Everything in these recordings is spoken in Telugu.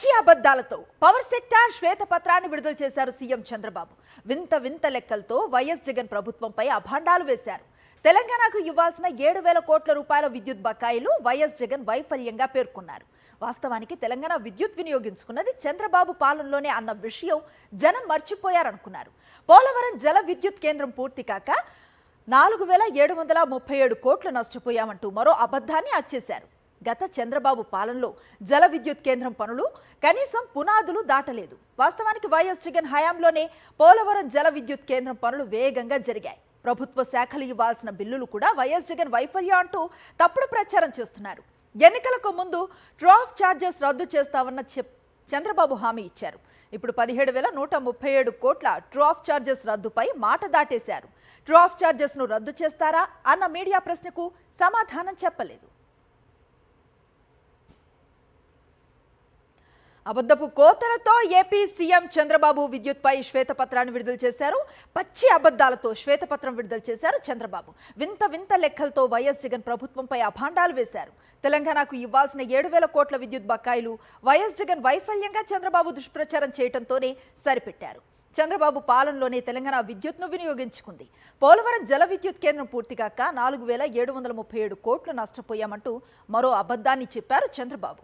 పచ్చి అబద్ధాలతో పవర్ సెక్టార్ శ్వేతపత్రాన్ని విడుదల చేశారు సీఎం చంద్రబాబు. వింత లెక్కలతో వైఎస్ జగన్ ప్రభుత్వంపై అభాండాలు వేశారు. తెలంగాణకు ఇవ్వాల్సిన 7,000 కోట్ల రూపాయల విద్యుత్ బకాయిలు వైఎస్ జగన్ వైఫల్యంగా పేర్కొన్నారు. వాస్తవానికి తెలంగాణ విద్యుత్ వినియోగించుకున్నది చంద్రబాబు పాలనలోనే అన్న విషయం జనం మర్చిపోయారనుకున్నారు. పోలవరం జల విద్యుత్ కేంద్రం పూర్తి కాక 4,737 కోట్లు నష్టపోయామంటూ మరో అబద్ధాన్ని అచ్చేశారు. గత చంద్రబాబు పాలనలో జల విద్యుత్ కేంద్రం పనులు కనీసం పునాదులు దాటలేదు. వాస్తవానికి వైఎస్ జగన్ హయాంలోనే పోలవరం జల విద్యుత్ కేంద్రం పనులు వేగంగా జరిగాయి. ప్రభుత్వ శాఖలు ఇవ్వాల్సిన బిల్లులు కూడా వైఎస్ జగన్ వైఫల్యం అంటూ తప్పుడు ప్రచారం చేస్తున్నారు. ఎన్నికలకు ముందు ట్రాఫ్ ఛార్జెస్ రద్దు చేస్తామన్న చంద్రబాబు హామీ ఇచ్చారు. ఇప్పుడు 17,137 కోట్ల ట్రాఫ్ ఛార్జెస్ రద్దుపై మాట దాటేశారు. ట్రాఫ్ ఛార్జెస్ ను రద్దు చేస్తారా అన్న మీడియా ప్రశ్నకు సమాధానం చెప్పలేదు. అబద్ధపు కోతలతో ఏపీ సీఎం చంద్రబాబు విద్యుత్పై శ్వేతపత్రాన్ని విడుదల చేశారు. పచ్చి అబద్ధాలతో శ్వేతపత్రం విడుదల చేశారు చంద్రబాబు. వింత లెక్కలతో వైఎస్ జగన్ ప్రభుత్వంపై అభాండాలు వేశారు. తెలంగాణకు ఇవ్వాల్సిన 7,000 కోట్ల విద్యుత్ బకాయిలు వైఎస్ జగన్ వైఫల్యంగా చంద్రబాబు దుష్ప్రచారం చేయడంతోనే సరిపెట్టారు. చంద్రబాబు పాలనలోనే తెలంగాణ విద్యుత్ను వినియోగించుకుంది. పోలవరం జల విద్యుత్ కేంద్రం పూర్తిగాక 4,737 కోట్లు నష్టపోయామంటూ మరో అబద్ధాన్ని చెప్పారు చంద్రబాబు.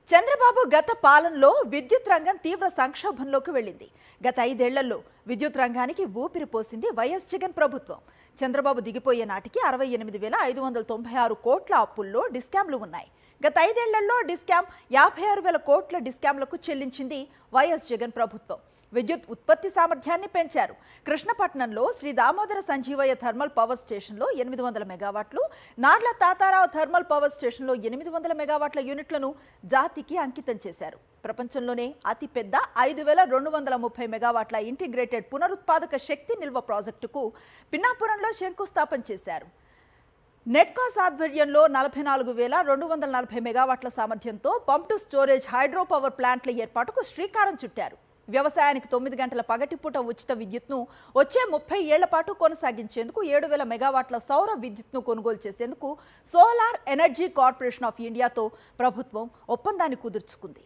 చంద్రబాబు గత పాలనలో విద్యుత్ రంగం తీవ్ర సంక్షోభంలోకి వెళ్ళింది. గత 5 ఏళ్లలో విద్యుత్ రంగానికి ఊపిరి పోసింది వైఎస్ జగన్ ప్రభుత్వం. చంద్రబాబు దిగిపోయే నాటికి 68,596 కోట్ల అప్పుల్లో డిస్కామ్లు ఉన్నాయి. గత 5 ఏళ్లలో డిస్కామ్ 56,000 కోట్ల డిస్కామ్లకు చెల్లించింది వైఎస్ జగన్ ప్రభుత్వం. విద్యుత్ ఉత్పత్తి సామర్థ్యాన్ని పెంచారు. కృష్ణపట్నంలో శ్రీ దామోదర సంజీవయ్య థర్మల్ పవర్ స్టేషన్లో 800 మెగావాట్లు, నార్ల తాతారావు థర్మల్ పవర్ స్టేషన్లో 800 మెగావాట్ల యూనిట్లను జాతికి అంకితం చేశారు. ప్రపంచంలోనే అతిపెద్ద 5,230 మెగావాట్ల ఇంటిగ్రేటెడ్ పునరుత్పాదక శక్తి నిల్వ ప్రాజెక్టుకు పిన్నాపురంలో శంకుస్థాపన చేశారు. నెట్కాస్ ఆధ్వర్యంలో 44,240 మెగావాట్ల సామర్థ్యంతో pump to storage hydro power ప్లాంట్ల ఏర్పాటుకు శ్రీకారం చుట్టారు. వ్యవసాయానికి 9 గంటల పగటిపూట ఉచిత విద్యుత్ను వచ్చే 30 ఏళ్ల పాటు కొనసాగించేందుకు 7,000 మెగావాట్ల సౌర విద్యుత్ను కొనుగోలు చేసేందుకు సోలార్ ఎనర్జీ కార్పొరేషన్ ఆఫ్ ఇండియాతో ప్రభుత్వం ఒప్పందాన్ని కుదుర్చుకుంది.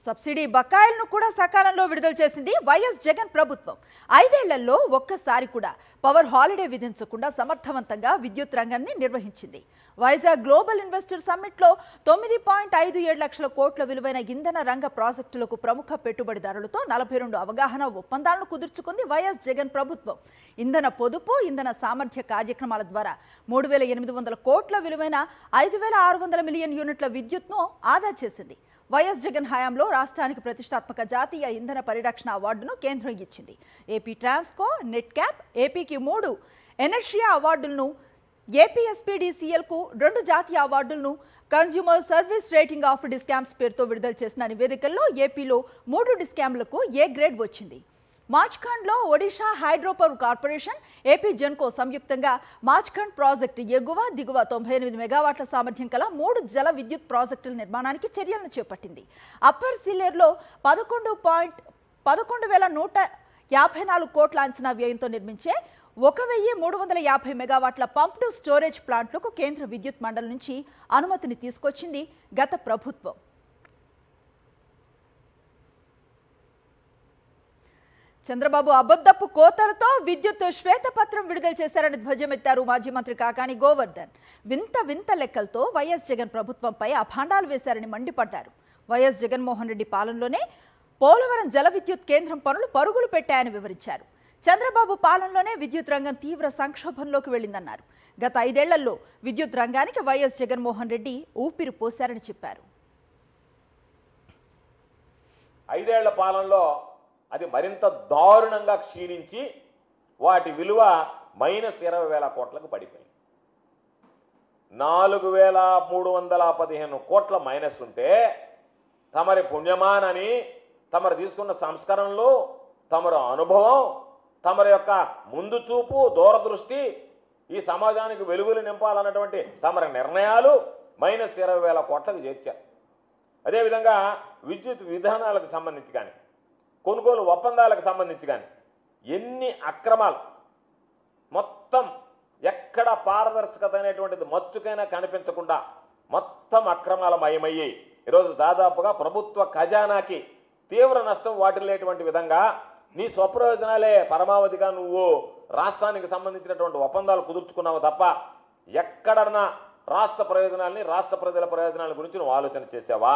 సబ్సిడీ బకాయిలను కూడా సకాలంలో విడుదల చేసింది వైఎస్ జగన్ ప్రభుత్వం. 5 ఏళ్లలో ఒక్కసారి కూడా పవర్ హాలిడే విధించకుండా సమర్థవంతంగా విద్యుత్ రంగాన్ని నిర్వహించింది. వైజాగ్ గ్లోబల్ ఇన్వెస్టర్ సమ్మిట్లో 9.57 లక్షల కోట్ల విలువైన ఇంధన రంగ ప్రాజెక్టులకు ప్రముఖ పెట్టుబడిదారులతో 42 అవగాహన ఒప్పందాలను కుదుర్చుకుంది వైఎస్ జగన్ ప్రభుత్వం. ఇంధన పొదుపు, ఇంధన సామర్థ్య కార్యక్రమాల ద్వారా 3,800 కోట్ల విలువైన 5,600 మిలియన్ యూనిట్ల విద్యుత్ను ఆదా చేసింది. వైఎస్ జగన్ హయాంలో రాష్ట్రానికి ప్రతిష్టాత్మక జాతీయ ఇంధన పరిరక్షణ అవార్డును కేంద్రం ఇచ్చింది. ఏపీ ట్రాన్స్కో, నెట్ క్యాప్, ఏపీకి 3 ఎనర్షియా అవార్డులను, ఏపీఎస్పీడీసీఎల్కు 2 జాతీయ అవార్డులను consumer service rating of discoms పేరుతో విడుదల చేసిన నివేదికల్లో ఏపీలో 3 డిస్కామ్లకు ఏ గ్రేడ్ వచ్చింది. మాచ్ఖండ్లో Odisha hydropower corporation, AP Genco సంయుక్తంగా మాచ్ఖండ్ ప్రాజెక్టు ఎగువ, దిగువ 98 మెగావాట్ల సామర్థ్యం కల 3 జల విద్యుత్ ప్రాజెక్టుల నిర్మాణానికి చర్యలను చేపట్టింది. అప్పర్ సిలేర్లో 11,154 కోట్ల అంచనా వ్యయంతో నిర్మించే 1,350 మెగావాట్ల పంప్డ్ స్టోరేజ్ ప్లాంట్లకు కేంద్ర విద్యుత్ మండలి నుంచి అనుమతిని తీసుకొచ్చింది గత ప్రభుత్వం. చంద్రబాబు అబద్ధపు కోతలతో విద్యుత్ శ్వేతపత్రం విడుదల చేశారని ధ్వజమెత్తారు మాజీ మంత్రి కాకాని గోవర్ధన్. వింత లెక్కలతో వైఎస్ జగన్ ప్రభుత్వంపై అభాండాలు వేశారని మండిపడ్డారు. వైఎస్ జగన్మోహన్ రెడ్డి పాలనలోనే పోలవరం జల విద్యుత్ కేంద్రం పనులు పరుగులు పెట్టాయని వివరించారు. చంద్రబాబు పాలనలోనే విద్యుత్ రంగం తీవ్ర సంక్షోభంలోకి వెళ్ళిందన్నారు. గత 5 ఏళ్లలో విద్యుత్ రంగానికి వైఎస్ జగన్మోహన్ రెడ్డి ఊపిరి పోశారని చెప్పారు. 5 ఏళ్ల పాలనలో అది మరింత దారుణంగా క్షీణించి వాటి విలువ -20,000 కోట్లకు పడిపోయింది. 4,315 కోట్ల మైనస్ ఉంటే తమరి పుణ్యమానని, తమరు తీసుకున్న సంస్కరణలు, తమరు అనుభవం, తమరి యొక్క ముందు చూపు, దూరదృష్టి, ఈ సమాజానికి వెలుగులు నింపాలన్నటువంటి తమరి నిర్ణయాలు -20,000 కోట్లకు చేర్చారు. అదేవిధంగా విద్యుత్ విధానాలకు సంబంధించి కానీ, కొనుగోలు ఒప్పందాలకు సంబంధించి కానీ ఎన్ని అక్రమాలు మొత్తం ఎక్కడ పారదర్శకత అనేటువంటిది మచ్చుకైనా కనిపించకుండా మొత్తం అక్రమాల మయమయ్యి ఈరోజు దాదాపుగా ప్రభుత్వ ఖజానాకి తీవ్ర నష్టం వాటిల్లేటువంటి విధంగా నీ స్వప్రయోజనాలే పరమావధిగా నువ్వు రాష్ట్రానికి సంబంధించినటువంటి ఒప్పందాలు కుదుర్చుకున్నావు తప్ప ఎక్కడన్నా రాష్ట్ర ప్రయోజనాల్ని రాష్ట్ర ప్రజల ప్రయోజనాల గురించి నువ్వు ఆలోచన చేసావా?